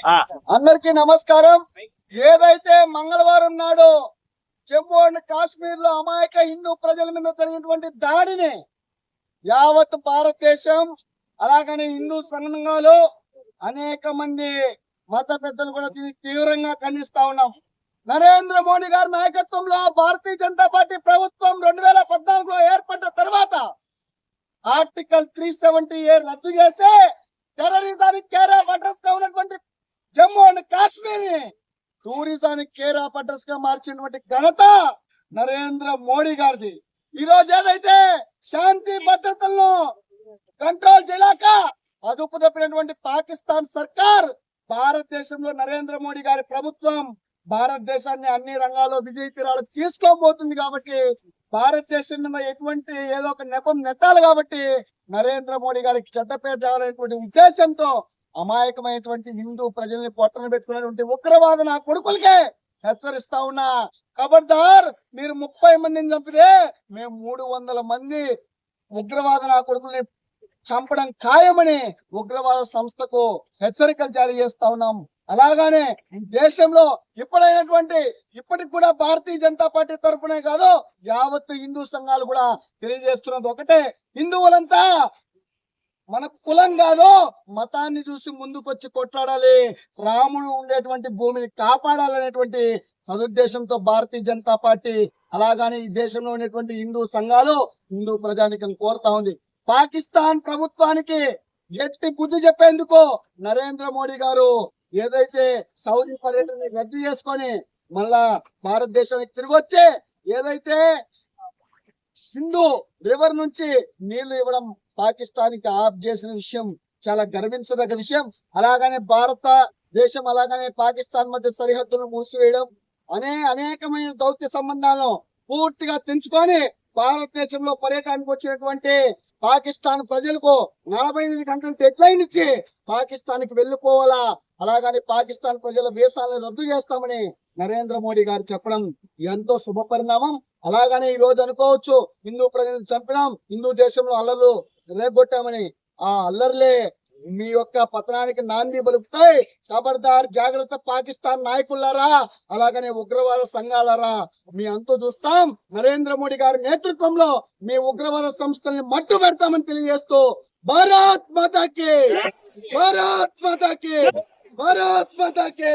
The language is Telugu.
అందరికీ నమస్కారం. ఏదైతే మంగళవారం నాడు జమ్మూ అండ్ కాశ్మీర్ లో అమాయక హిందూ ప్రజల మీద జరిగినటువంటి దాడిని యావత్ భారతదేశం అలాగనే హిందూ సంఘాలు అనేక మంది మత పెద్దలు కూడా దీన్ని తీవ్రంగా ఖండిస్తా ఉన్నాం. నరేంద్ర మోడీ గారి నాయకత్వంలో భారతీయ జనతా పార్టీ ప్రభుత్వం 2014లో ఏర్పడ్డ తర్వాత ఆర్టికల్ 370A రద్దు చేసి టెర్రరిజానికి కేర్ ఆఫ్ అడ్రస్ గా ఉన్నటువంటి జమ్మూ అండ్ కాశ్మీర్ ని టూరిజానికి కేర్ ఆఫ్ అడ్రస్ గా మార్చినటువంటి ఘనత నరేంద్ర మోడీ గారిది. ఈ రోజు ఏదైతే శాంతి భద్రతలను కంట్రోల్ చేయలేక అదుపు తప్పినటువంటి పాకిస్తాన్ సర్కార్ భారతదేశంలో నరేంద్ర మోడీ గారి ప్రభుత్వం భారతదేశాన్ని అన్ని రంగాల్లో విజయ తీరాలు తీసుకోబోతుంది. కాబట్టి భారతదేశం మీద ఎటువంటి ఏదో ఒక నెపం నెట్టాలి కాబట్టి నరేంద్ర మోడీ గారికి చెడ్డ పేరు తేవాలనేటువంటి ఉద్దేశంతో అమాయకమైనటువంటి హిందూ ప్రజల్ని పొట్టన పెట్టుకున్నటువంటి ఉగ్రవాద నా కొడుకులకే హెచ్చరిస్తా ఉన్నా. ఖబర్దార్, మీరు 30 మందిని చంపితే మేము 300 మంది ఉగ్రవాద నా కొడుకుల్ని చంపడం ఖాయమని ఉగ్రవాద సంస్థకు హెచ్చరికలు జారీ చేస్తా ఉన్నాం. అలాగానే ఈ దేశంలో ఇప్పటికి కూడా భారతీయ జనతా పార్టీ తరఫునే కాదు యావత్తు హిందూ సంఘాలు కూడా తెలియజేస్తున్నది ఒకటే: హిందువులంతా మన కులం కాదు, మతాన్ని చూసి ముందుకొచ్చి కొట్లాడాలి, రాముడు ఉండేటువంటి భూమిని కాపాడాలనేటువంటి సదుద్దేశంతో భారతీయ జనతా పార్టీ అలాగానే ఈ దేశంలో ఉన్నటువంటి హిందూ సంఘాలు హిందూ ప్రజానికం కోరుతా ఉంది. పాకిస్తాన్ ప్రభుత్వానికి ఎట్టి బుద్ధి చెప్పేందుకు నరేంద్ర మోడీ గారు ఏదైతే సౌదీ పర్యటన రద్దు చేసుకొని మళ్ళా భారతదేశానికి తిరిగి వచ్చి ఏదైతే సింధు రివర్ నుంచి నీళ్లు ఇవ్వడం పాకిస్తాన్ కి ఆఫ్ చేసిన విషయం చాలా గర్వించదగ్గ విషయం. అలాగనే భారతదేశం అలాగనే పాకిస్తాన్ మధ్య సరిహద్దులను మూసివేయడం అనేకమైన దౌత్య సంబంధాలను పూర్తిగా తెంచుకొని భారతదేశంలో పర్యటనకు వచ్చినటువంటి పాకిస్తాన్ ప్రజలకు 48 గంటలు డెడ్ లైన్ ఇచ్చి పాకిస్తాన్ కి వెళ్ళిపోవాలా, అలాగని పాకిస్తాన్ ప్రజల వీసాలను రద్దు చేస్తామని నరేంద్ర మోడీ గారు చెప్పడం ఎంతో శుభ పరిణామం. అలాగనే ఈ రోజు అనుకోవచ్చు, హిందూ ప్రజలను చంపినాం, హిందూ దేశంలో అల్లర్లు రేగొట్టామని. ఆ అల్లర్లే మీ యొక్క పతనానికి నాంది పలుకుతాయి. ఖబర్దార్, జాగ్రత్త పాకిస్తాన్ నాయకులారా, అలాగనే ఉగ్రవాద సంఘాలారా, మీ అంతు చూస్తాం. నరేంద్ర మోడీ గారి నేతృత్వంలో మీ ఉగ్రవాద సంస్థల్ని మట్టు పెడతామని తెలియజేస్తూ భారత్ మాతాకి, భారత్ మాతాకి, భారత్ మాతాకి.